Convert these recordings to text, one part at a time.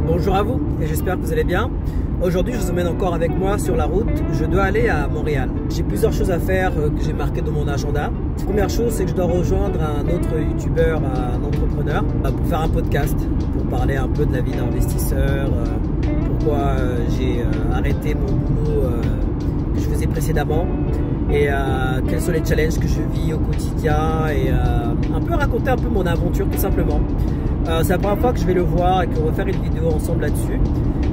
Bonjour à vous et j'espère que vous allez bien. Aujourd'hui, je vous emmène encore avec moi sur la route. Je dois aller à Montréal. J'ai plusieurs choses à faire que j'ai marquées dans mon agenda. La première chose, c'est que je dois rejoindre un autre youtubeur, un entrepreneur, pour faire un podcast, pour parler un peu de la vie d'investisseur, pourquoi j'ai arrêté mon boulot que je faisais précédemment et quels sont les challenges que je vis au quotidien et un peu raconter un peu mon aventure tout simplement. C'est la première fois que je vais le voir et qu'on va faire une vidéo ensemble là-dessus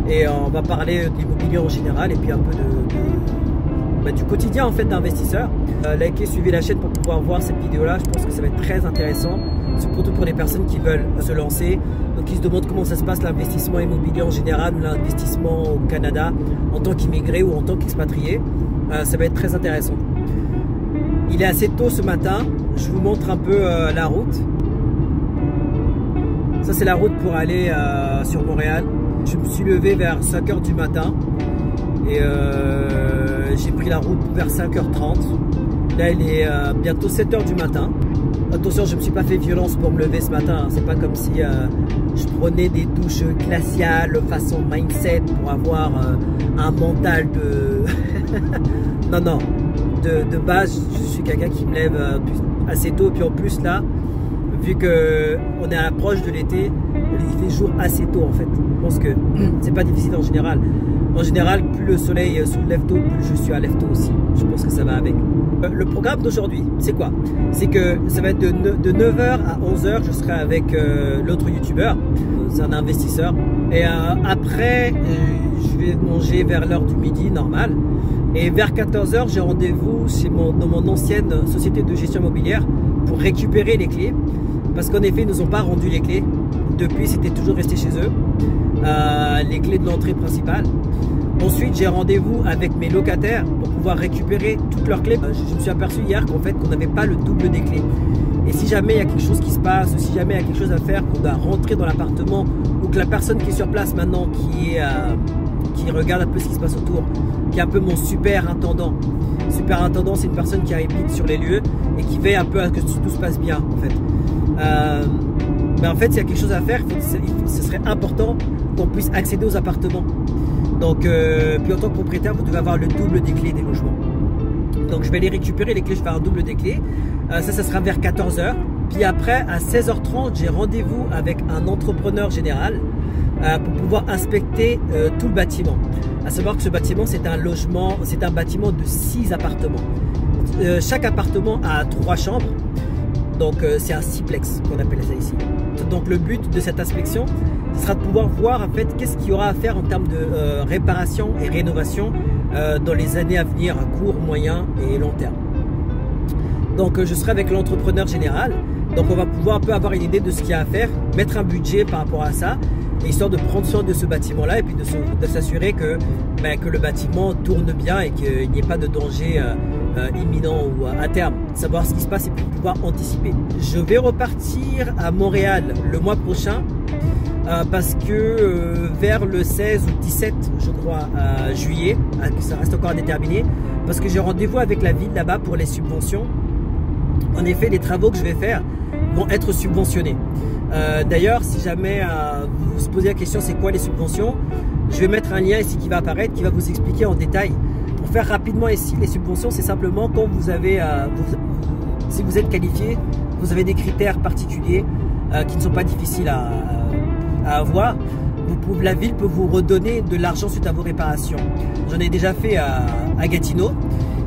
et on va parler de l'immobilier en général et puis un peu du quotidien en fait d'investisseur. Likez, suivez la chaîne pour pouvoir voir cette vidéo là, je pense que ça va être très intéressant, surtout pour les personnes qui veulent se lancer, donc qui se demandent comment ça se passe l'investissement immobilier en général ou l'investissement au Canada en tant qu'immigré ou en tant qu'expatrié. Ça va être très intéressant. Il est assez tôt ce matin, je vous montre un peu la route. Ça c'est la route pour aller sur Montréal. Je me suis levé vers 5 h du matin et j'ai pris la route vers 5 h 30. Là il est bientôt 7 h du matin. Attention, je ne me suis pas fait violence pour me lever ce matin. C'est pas comme si je prenais des douches glaciales façon mindset pour avoir un mental de... non, de base je suis quelqu'un qui me lève assez tôt. Et puis en plus là, vu qu'on est à l'approche de l'été, il fait jour assez tôt en fait. Je pense que c'est pas difficile en général. En général, plus le soleil se lève tôt, plus je suis à lève tôt aussi. Je pense que ça va avec. Le programme d'aujourd'hui, c'est quoi? C'est que ça va être de 9 h à 11 h, je serai avec l'autre youtubeur. C'est un investisseur. Et après, je vais manger vers l'heure du midi, normal. Et vers 14 h, j'ai rendez-vous dans mon ancienne société de gestion immobilière pour récupérer les clés. Parce qu'en effet, ils ne nous ont pas rendu les clés. Depuis, c'était toujours resté chez eux. Les clés de l'entrée principale. Ensuite, j'ai rendez-vous avec mes locataires pour pouvoir récupérer toutes leurs clés. Je me suis aperçu hier qu'en fait, qu'on n'avait pas le double des clés. Et si jamais il y a quelque chose qui se passe, ou si jamais il y a quelque chose à faire, qu'on doit rentrer dans l'appartement, ou que la personne qui est sur place maintenant, qui regarde un peu ce qui se passe autour, qui est un peu mon super intendant. Super intendant, c'est une personne qui habite sur les lieux et qui veille un peu à ce que tout se passe bien en fait. Mais en fait, s'il y a quelque chose à faire, ce serait important qu'on puisse accéder aux appartements. Donc, puis en tant que propriétaire, vous devez avoir le double des clés des logements. Donc, je vais les récupérer, les clés, je vais faire un double des clés. Ça sera vers 14 h. Puis après, à 16 h 30, j'ai rendez-vous avec un entrepreneur général pour pouvoir inspecter tout le bâtiment. À savoir que ce bâtiment, c'est un bâtiment de 6 appartements. Chaque appartement a 3 chambres. Donc c'est un sixplex qu'on appelle ça ici. Donc le but de cette inspection, ce sera de pouvoir voir en fait qu'est-ce qu'il y aura à faire en termes de réparation et rénovation dans les années à venir, à court, moyen et long terme. Donc je serai avec l'entrepreneur général. Donc on va pouvoir un peu avoir une idée de ce qu'il y a à faire, mettre un budget par rapport à ça, histoire de prendre soin de ce bâtiment-là et puis de s'assurer que le bâtiment tourne bien et qu'il n'y ait pas de danger imminent ou à terme, savoir ce qui se passe et puis pouvoir anticiper. Je vais repartir à Montréal le mois prochain parce que vers le 16 ou 17 je crois juillet, ça reste encore indéterminé, parce que j'ai rendez-vous avec la ville là-bas pour les subventions. En effet, les travaux que je vais faire vont être subventionnés. D'ailleurs, si jamais vous vous posez la question c'est quoi les subventions, je vais mettre un lien ici qui va apparaître, qui va vous expliquer en détail. Pour faire rapidement ici, les subventions, c'est simplement quand vous avez, si vous êtes qualifié, vous avez des critères particuliers qui ne sont pas difficiles à avoir. La ville peut vous redonner de l'argent suite à vos réparations. J'en ai déjà fait à Gatineau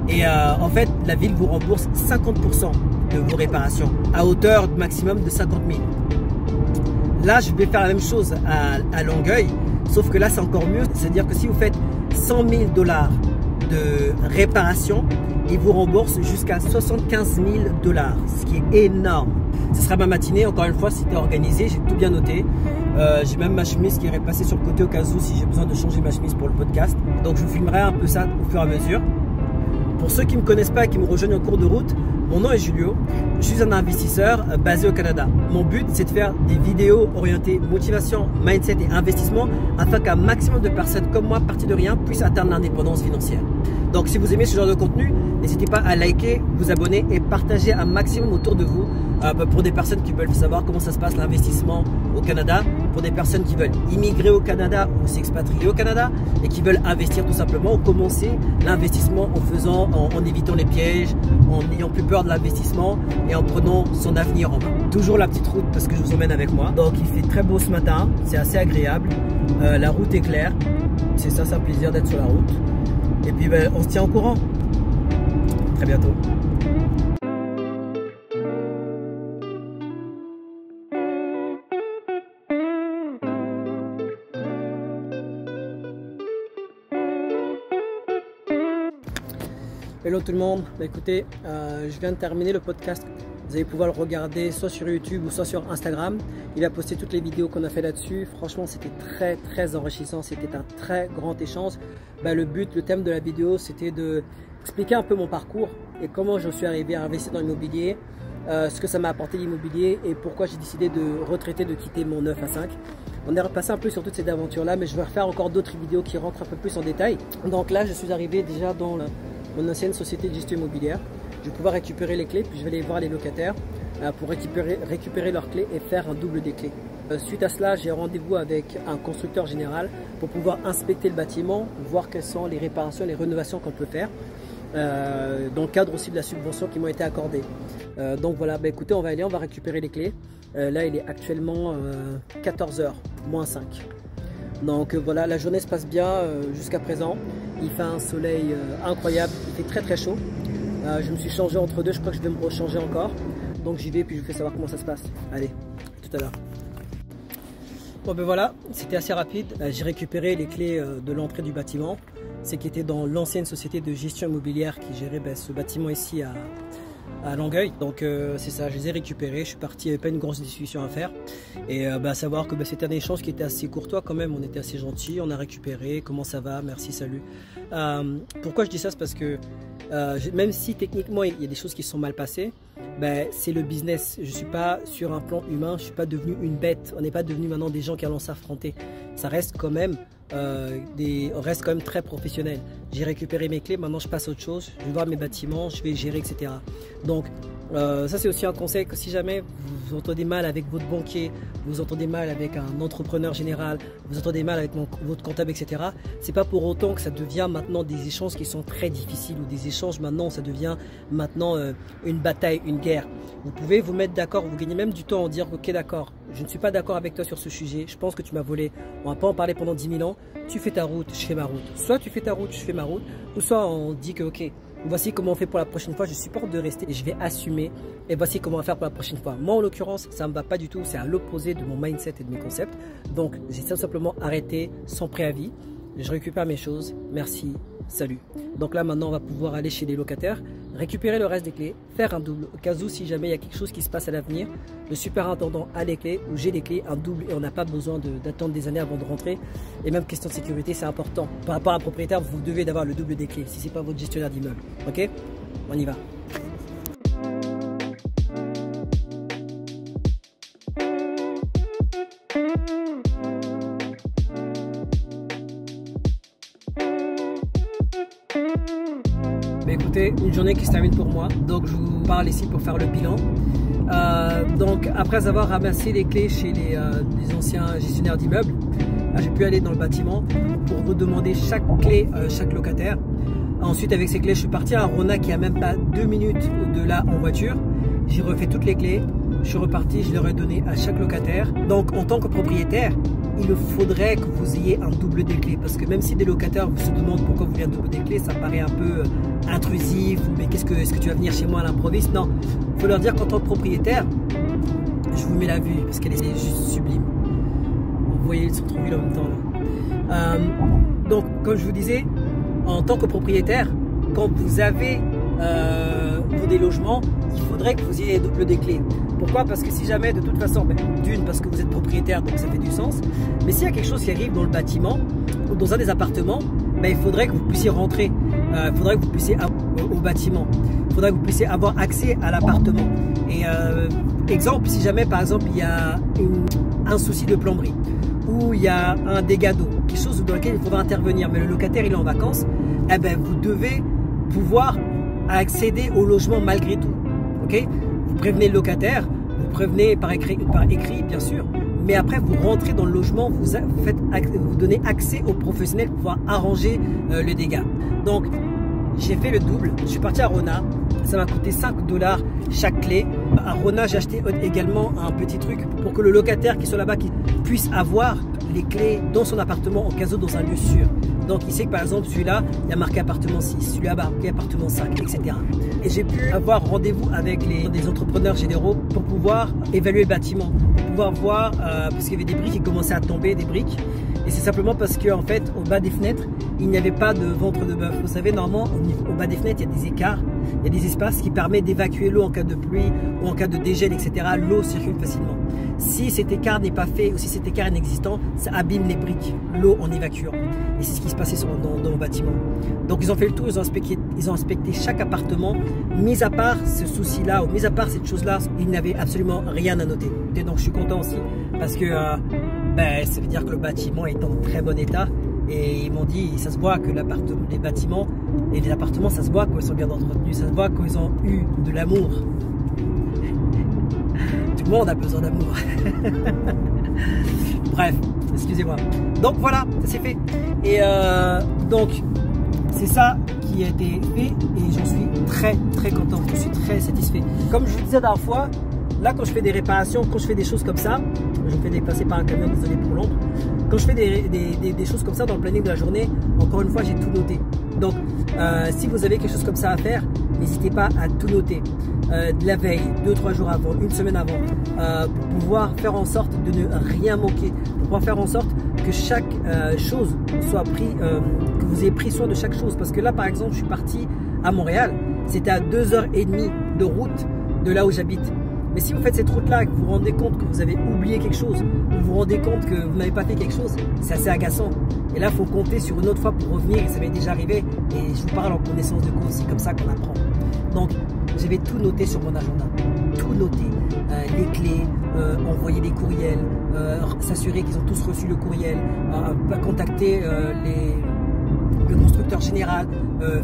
et en fait, la ville vous rembourse 50% de vos réparations à hauteur maximum de 50 000. Là, je vais faire la même chose à Longueuil, sauf que là, c'est encore mieux. C'est-à-dire que si vous faites 100 000 $ de réparation, ils vous remboursent jusqu'à 75 000 $, ce qui est énorme. Ce sera ma matinée, encore une fois, c'était organisé, j'ai tout bien noté. J'ai même ma chemise qui est repassée sur le côté au cas où si j'ai besoin de changer ma chemise pour le podcast. Donc je vous filmerai un peu ça au fur et à mesure. Pour ceux qui ne me connaissent pas et qui me rejoignent en cours de route, mon nom est Julio, je suis un investisseur basé au Canada. Mon but, c'est de faire des vidéos orientées motivation, mindset et investissement afin qu'un maximum de personnes comme moi, parties de rien, puissent atteindre l'indépendance financière. Donc si vous aimez ce genre de contenu, n'hésitez pas à liker, vous abonner et partager un maximum autour de vous pour des personnes qui veulent savoir comment ça se passe l'investissement au Canada, pour des personnes qui veulent immigrer au Canada ou s'expatrier au Canada et qui veulent investir tout simplement, commencer l'investissement en évitant les pièges, en n'ayant plus peur de l'investissement et en prenant son avenir en main. Toujours la petite route parce que je vous emmène avec moi. Donc il fait très beau ce matin, c'est assez agréable, la route est claire, c'est un plaisir d'être sur la route. Et puis on se tient au courant. Très bientôt. Hello tout le monde, écoutez, je viens de terminer le podcast. Vous allez pouvoir le regarder soit sur YouTube ou soit sur Instagram. Il a posté toutes les vidéos qu'on a fait là-dessus. Franchement, c'était très enrichissant. C'était un très grand échange. Le thème de la vidéo, c'était d'expliquer un peu mon parcours et comment je suis arrivé à investir dans l'immobilier, ce que ça m'a apporté l'immobilier et pourquoi j'ai décidé de retraiter, de quitter mon 9 à 5. On est repassé un peu sur toutes ces aventures-là, mais je vais refaire encore d'autres vidéos qui rentrent un peu plus en détail. Donc là, je suis arrivé déjà dans mon ancienne société de gestion immobilière. Je vais pouvoir récupérer les clés, puis je vais aller voir les locataires pour récupérer leurs clés et faire un double des clés. Suite à cela, j'ai rendez-vous avec un constructeur général pour pouvoir inspecter le bâtiment, voir quelles sont les réparations, les rénovations qu'on peut faire, dans le cadre aussi de la subvention qui m'ont été accordées. Donc voilà, écoutez, on va récupérer les clés. Là, il est actuellement 14h, moins 5. Donc voilà, la journée se passe bien jusqu'à présent. Il fait un soleil incroyable, il fait très chaud. Je me suis changé entre deux, je crois que je vais me rechanger encore. Donc j'y vais puis je vous fais savoir comment ça se passe. Allez, tout à l'heure. Bon voilà, c'était assez rapide. J'ai récupéré les clés de l'entrée du bâtiment. C'est qui était dans l'ancienne société de gestion immobilière qui gérait ce bâtiment ici à Longueuil. Donc c'est ça, je les ai récupérés, je suis parti, il n'y avait pas une grosse discussion à faire. Et à savoir que c'était un échange qui était assez courtois quand même, on était assez gentils, on a récupéré, comment ça va, merci, salut. Pourquoi je dis ça, c'est parce que même si techniquement il y a des choses qui sont mal passées, c'est le business. Je ne suis pas sur un plan humain, je ne suis pas devenu une bête, on n'est pas devenu maintenant des gens qui allons s'affronter. Ça reste quand même on reste quand même très professionnel. J'ai récupéré mes clés, maintenant je passe à autre chose, je vais voir mes bâtiments, je vais gérer, etc. Donc ça c'est aussi un conseil, que si jamais vous entendez mal avec votre banquier, vous entendez mal avec un entrepreneur général, vous entendez mal avec votre comptable, etc. C'est pas pour autant que ça devient maintenant des échanges qui sont très difficiles ou des échanges maintenant, ça devient maintenant une bataille, une guerre. Vous pouvez vous mettre d'accord, vous gagnez même du temps en dire ok d'accord, je ne suis pas d'accord avec toi sur ce sujet, je pense que tu m'as volé, on va pas en parler pendant 10 000 ans, tu fais ta route, je fais ma route. Soit tu fais ta route, je fais ma route, ou soit on dit que ok, voici comment on fait pour la prochaine fois, je supporte de rester et je vais assumer et voici comment on va faire pour la prochaine fois. Moi en l'occurrence, ça ne me va pas du tout, c'est à l'opposé de mon mindset et de mes concepts. Donc j'ai tout simplement arrêté sans préavis, je récupère mes choses, merci, salut. Donc là maintenant on va pouvoir aller chez les locataires, récupérer le reste des clés, faire un double au cas où si jamais il y a quelque chose qui se passe à l'avenir, le superintendant a les clés ou j'ai les clés, un double et on n'a pas besoin d'attendre des années avant de rentrer. Et même question de sécurité, c'est important. Par rapport à un propriétaire, vous devez d'avoir le double des clés si ce n'est pas votre gestionnaire d'immeuble. Ok, on y va. Écoutez, une journée qui se termine pour moi, donc je vous parle ici pour faire le bilan. Donc après avoir ramassé les clés chez les anciens gestionnaires d'immeubles, j'ai pu aller dans le bâtiment pour redemander chaque clé, chaque locataire. Ensuite avec ces clés, je suis parti à Rona qui a même pas 2 minutes de là en voiture. J'ai refait toutes les clés, je suis reparti, je leur ai donné à chaque locataire. Donc en tant que propriétaire, il faudrait que vous ayez un double des clés, parce que même si des locataires vous se demandent pourquoi vous voulez un double des clés, ça paraît un peu intrusif, mais est-ce que tu vas venir chez moi à l'improviste? Non, il faut leur dire qu'en tant que propriétaire, je vous mets la vue parce qu'elle est juste sublime. Vous voyez le centre-ville en même temps là. Donc comme je vous disais, en tant que propriétaire, quand vous avez des logements, il faudrait que vous ayez double des clés. Pourquoi? Parce que si jamais, de toute façon, d'une, parce que vous êtes propriétaire, donc ça fait du sens, mais s'il y a quelque chose qui arrive dans le bâtiment ou dans un des appartements, il faudrait que vous puissiez rentrer, il faudrait que vous puissiez au bâtiment, il faudrait que vous puissiez avoir accès à l'appartement. Et exemple, si jamais par exemple il y a un souci de plomberie ou il y a un dégât d'eau, quelque chose dans lequel il faudra intervenir, mais le locataire il est en vacances, vous devez pouvoir accéder au logement malgré tout. Ok, vous prévenez le locataire, vous prévenez par écrit bien sûr, mais après vous rentrez dans le logement, vous donnez accès aux professionnels pour pouvoir arranger le dégât. Donc j'ai fait le double, je suis parti à Rona, ça m'a coûté 5 $ chaque clé. À Rona, j'ai acheté également un petit truc pour que le locataire qui soit là-bas puisse avoir les clés dans son appartement en cas où dans un lieu sûr. Donc il sait que par exemple celui-là, il y a marqué appartement 6, celui-là marqué appartement 5, etc. Et j'ai pu avoir rendez-vous avec des entrepreneurs généraux pour pouvoir évaluer le bâtiment, pour pouvoir voir, parce qu'il y avait des briques qui commençaient à tomber, des briques. Et c'est simplement parce qu'en fait, au bas des fenêtres, il n'y avait pas de ventre de bœuf. Vous savez, normalement, au bas des fenêtres, il y a des écarts, il y a des espaces qui permettent d'évacuer l'eau en cas de pluie ou en cas de dégel, etc. L'eau circule facilement. Si cet écart n'est pas fait ou si cet écart est inexistant, ça abîme les briques, l'eau en évacuant. Et c'est ce qui se passait dans mon bâtiment. Donc ils ont fait le tour, ils ont inspecté chaque appartement. Mis à part ce souci-là ou mis à part cette chose-là, ils n'avaient absolument rien à noter. Et donc je suis content aussi parce que ça veut dire que le bâtiment est en très bon état. Et ils m'ont dit, ça se voit que les bâtiments et les appartements, ça se voit qu'ils sont bien entretenus, ça se voit qu'ils ont eu de l'amour. Tout le monde a besoin d'amour. Bref, excusez-moi. Donc voilà, ça s'est fait. Et donc, c'est ça qui a été fait et j'en suis très très content, je suis très satisfait. Comme je vous disais la dernière fois, là quand je fais des réparations, quand je fais des choses comme ça, je me fais déplacer par un camion, désolé pour l'ombre. Quand je fais des choses comme ça dans le planning de la journée, encore une fois j'ai tout noté. Donc si vous avez quelque chose comme ça à faire, n'hésitez pas à tout noter. De la veille, 2-3 jours avant, une semaine avant, pour pouvoir faire en sorte de ne rien manquer, pour pouvoir faire en sorte que chaque chose soit pris, que vous ayez pris soin de chaque chose. Parce que là par exemple je suis parti à Montréal, c'était à 2h30 de route de là où j'habite. Mais si vous faites cette route-là et que vous vous rendez compte que vous avez oublié quelque chose, ou vous vous rendez compte que vous n'avez pas fait quelque chose, c'est assez agaçant. Et là, il faut compter sur une autre fois pour revenir, et ça m'est déjà arrivé. Et je vous parle en connaissance de cause, c'est comme ça qu'on apprend. Donc, j'avais tout noté sur mon agenda. Tout noté. Les clés, envoyer des courriels, s'assurer qu'ils ont tous reçu le courriel, contacter le constructeur général,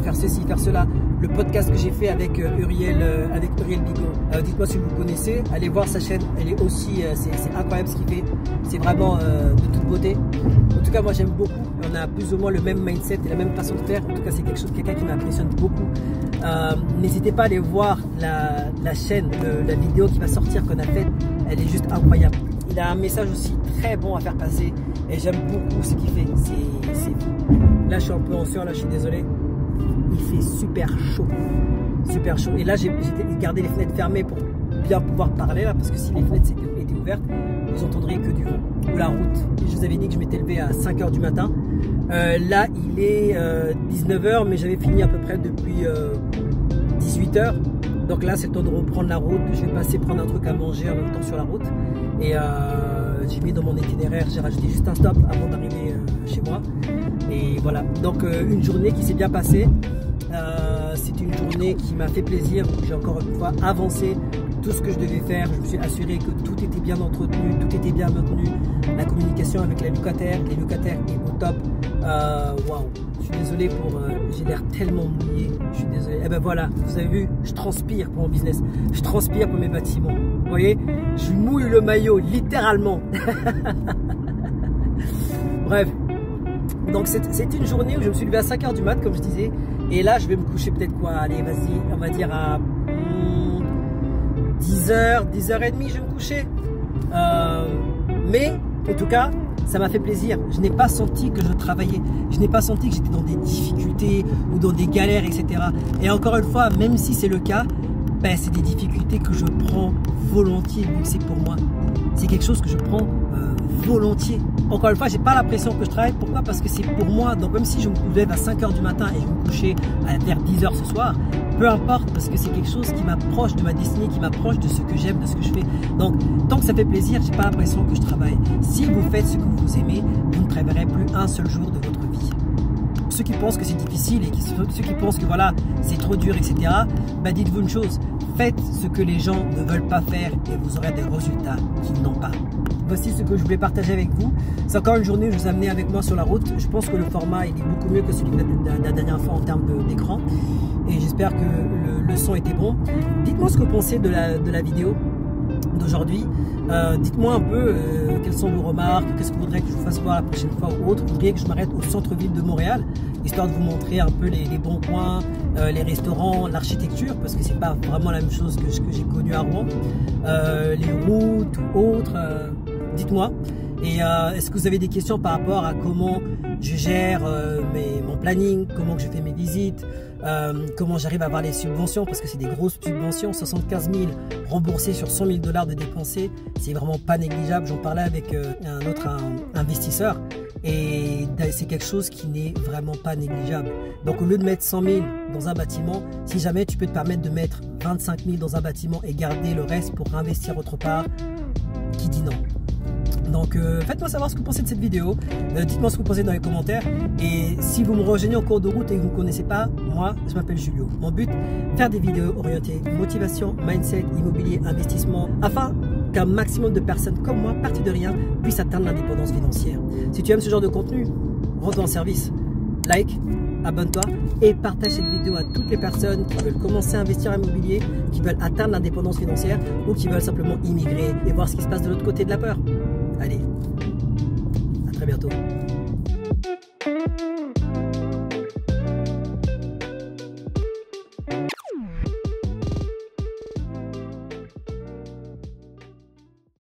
faire ceci, faire cela. Le podcast que j'ai fait avec Uriel Bigot. Dites-moi si vous connaissez, allez voir sa chaîne, elle est aussi, c'est incroyable ce qu'il fait, c'est vraiment de toute beauté. En tout cas, moi j'aime beaucoup, on a plus ou moins le même mindset et la même façon de faire. En tout cas, c'est quelqu'un qui m'impressionne beaucoup. N'hésitez pas à aller voir la chaîne, la vidéo qui va sortir qu'on a faite, elle est juste incroyable. Il a un message aussi très bon à faire passer et j'aime beaucoup ce qu'il fait, c'est fou. Là, je suis un peu en sueur, là, je suis désolé. Il fait super chaud, et là j'ai gardé les fenêtres fermées pour bien pouvoir parler là, parce que si les fenêtres étaient ouvertes, vous entendriez que du vent ou la route. Et je vous avais dit que je m'étais levé à 5 h du matin. Là il est 19 h, mais j'avais fini à peu près depuis 18 h. Donc là c'est le temps de reprendre la route. Je vais passer prendre un truc à manger en même temps sur la route. Et j'ai mis dans mon itinéraire, j'ai rajouté juste un stop avant d'arriver chez moi. Et voilà, donc une journée qui s'est bien passée. C'est une journée qui m'a fait plaisir. J'ai encore une fois avancé tout ce que je devais faire. Je me suis assuré que tout était bien entretenu, tout était bien maintenu. La communication avec les locataires est au top. Waouh, je suis désolé pour... j'ai l'air tellement mouillé. Je suis désolé. Et ben voilà, vous avez vu, je transpire pour mon business. Je transpire pour mes bâtiments. Vous voyez, je mouille le maillot, littéralement. Bref. Donc c'était une journée où je me suis levé à 5 h du mat, comme je disais. Et là je vais me coucher peut-être quoi, allez vas-y, on va dire à 10h, 10h30 je vais me coucher. Mais en tout cas, ça m'a fait plaisir. Je n'ai pas senti que je travaillais. Je n'ai pas senti que j'étais dans des difficultés ou dans des galères, etc. Et encore une fois, même si c'est le cas, ben, c'est des difficultés que je prends volontiers, vu que c'est pour moi. C'est quelque chose que je prends volontiers. Encore une fois, j'ai pas l'impression que je travaille. Pourquoi? Parce que c'est pour moi. Donc même si je me lève à 5 h du matin et je vais me coucher vers 10 h ce soir, peu importe, parce que c'est quelque chose qui m'approche de ma destinée, qui m'approche de ce que j'aime, de ce que je fais. Donc tant que ça fait plaisir, j'ai pas l'impression que je travaille. Si vous faites ce que vous aimez, vous ne travaillerez plus un seul jour de votre vie. Ceux qui pensent que c'est difficile et ceux qui pensent que voilà, c'est trop dur, etc., bah dites-vous une chose, faites ce que les gens ne veulent pas faire et vous aurez des résultats qu'ils n'ont pas. Voici ce que je voulais partager avec vous. C'est encore une journée où je vous ai amené avec moi sur la route. Je pense que le format il est beaucoup mieux que celui de la dernière fois en termes d'écran. Et j'espère que le son était bon. Dites-moi ce que vous pensez de la vidéo d'aujourd'hui. Dites-moi un peu quelles sont vos remarques, qu'est-ce que vous voudriez que je vous fasse voir la prochaine fois ou autre. Vous voudriez que je m'arrête au centre-ville de Montréal, histoire de vous montrer un peu les bons coins, les restaurants, l'architecture, parce que c'est pas vraiment la même chose que ce que j'ai connu à Rouen, les routes ou autres. Dites-moi. Et est-ce que vous avez des questions par rapport à comment je gère mon planning, comment que je fais mes visites, comment j'arrive à avoir les subventions, parce que c'est des grosses subventions, 75 000 remboursés sur 100 000 $ de dépensés, c'est vraiment pas négligeable. J'en parlais avec un autre investisseur et c'est quelque chose qui n'est vraiment pas négligeable. Donc au lieu de mettre 100 000 dans un bâtiment, si jamais tu peux te permettre de mettre 25 000 dans un bâtiment et garder le reste pour investir autre part, qui dit non? Donc faites-moi savoir ce que vous pensez de cette vidéo, dites-moi ce que vous pensez dans les commentaires, et si vous me rejoignez en cours de route et que vous ne me connaissez pas, moi je m'appelle Julio. Mon but, faire des vidéos orientées motivation, mindset, immobilier, investissement, afin qu'un maximum de personnes comme moi, parties de rien, puissent atteindre l'indépendance financière. Si tu aimes ce genre de contenu, rends-toi en service, like, abonne-toi et partage cette vidéo à toutes les personnes qui veulent commencer à investir en immobilier, qui veulent atteindre l'indépendance financière ou qui veulent simplement immigrer et voir ce qui se passe de l'autre côté de la peur. Allez, à très bientôt.